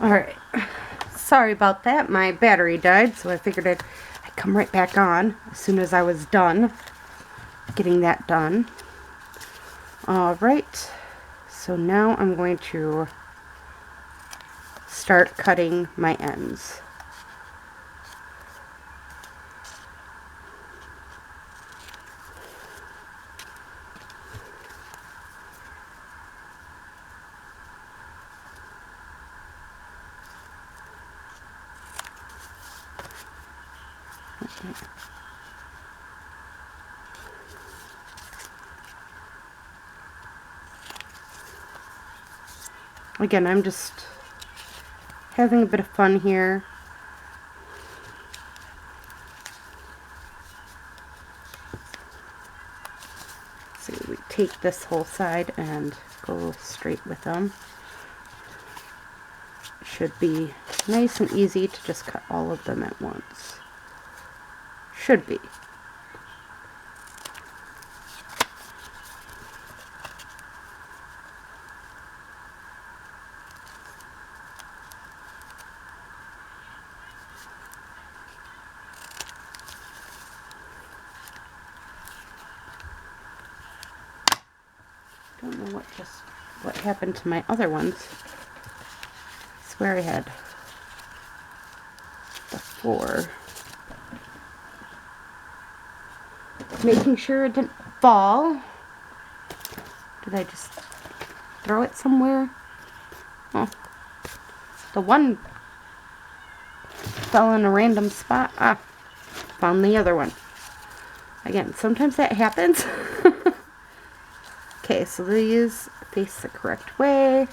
Alright, sorry about that. My battery died, so I figured I'd come right back on as soon as I was done getting that done. Alright, so now I'm going to start cutting my ends. Again, I'm just having a bit of fun here. So we take this whole side and go straight with them. Should be nice and easy to just cut all of them at once. Should be. Don't know what happened to my other ones. I swear I had the 4. Making sure it didn't fall. Did I just throw it somewhere? Oh, the one fell in a random spot. Ah, found the other one. Again, sometimes that happens. Okay, so these face the correct way.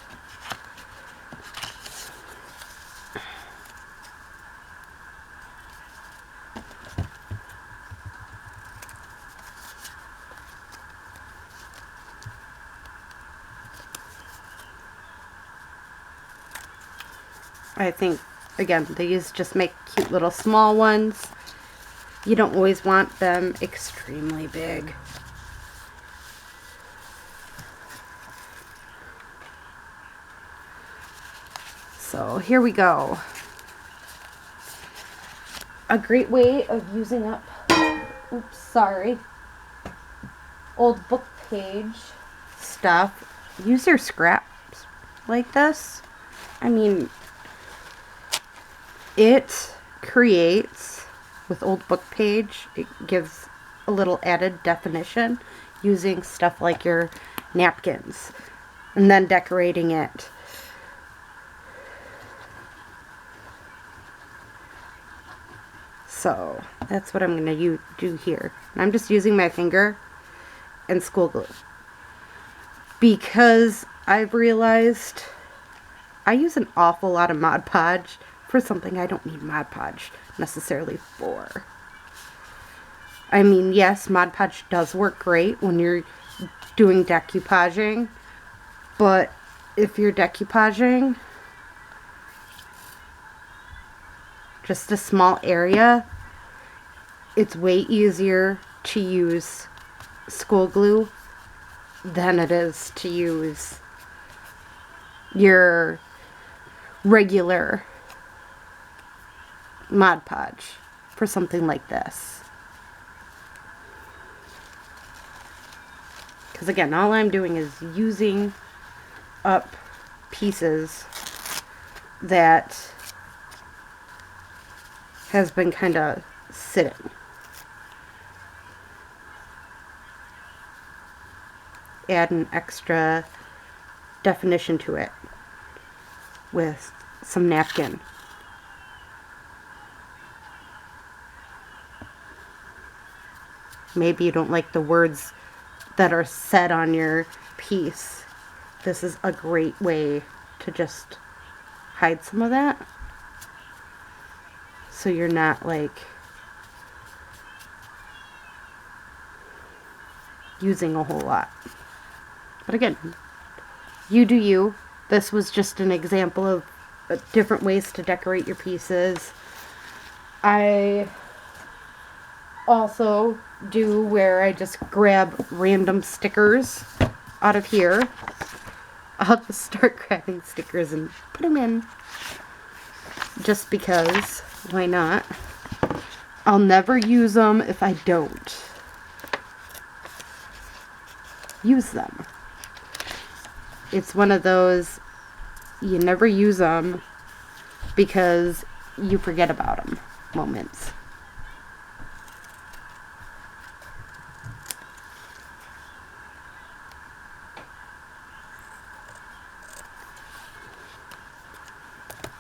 I think, again, these just make cute little small ones. You don't always want them extremely big. So here we go. A great way of using up, oops, sorry, old book page stuff. Use your scraps like this. I mean, it creates, with old book page, it gives a little added definition using stuff like your napkins and then decorating it. So that's what I'm going to do here. And I'm just using my finger and school glue, because I've realized I use an awful lot of Mod Podge for something I don't need Mod Podge necessarily for. I mean, yes, Mod Podge does work great when you're doing decoupaging, but if you're decoupaging just a small area, it's way easier to use school glue than it is to use your regular Mod Podge for something like this. Because again, all I'm doing is using up pieces that has been kind of sitting. Add an extra definition to it with some napkin. Maybe you don't like the words that are said on your piece. This is a great way to just hide some of that, so you're not like using a whole lot. But again, you do you. This was just an example of different ways to decorate your pieces. I also do where I just grab random stickers out of here. I'll just start grabbing stickers and put them in. Just because, why not? I'll never use them if I don't use them. It's one of those, you never use them because you forget about them moments.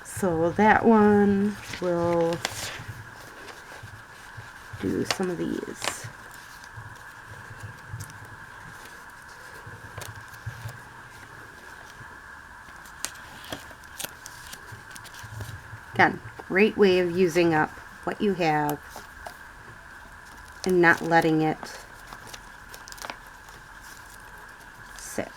So that one will do some of these. Again, great way of using up what you have and not letting it sit.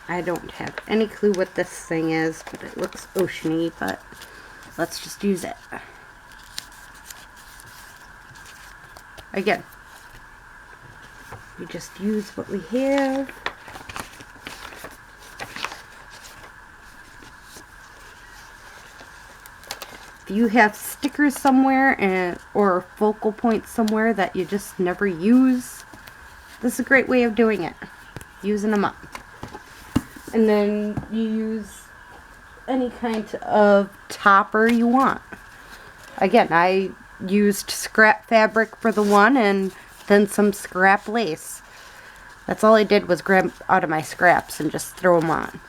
I don't have any clue what this thing is, but it looks oceany, but let's just use it. Again, we just use what we have. If you have stickers somewhere or focal points somewhere that you just never use, this is a great way of doing it. Using them up. And then you use any kind of topper you want. Again, I used scrap fabric for the one and then some scrap lace. That's all I did was grab out of my scraps and just throw them on.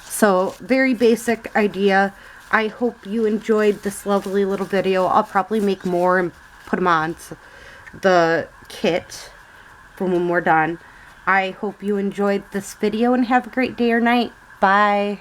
So, very basic idea. I hope you enjoyed this lovely little video. I'll probably make more and put them on the kit for when we're done. I hope you enjoyed this video and have a great day or night. Bye.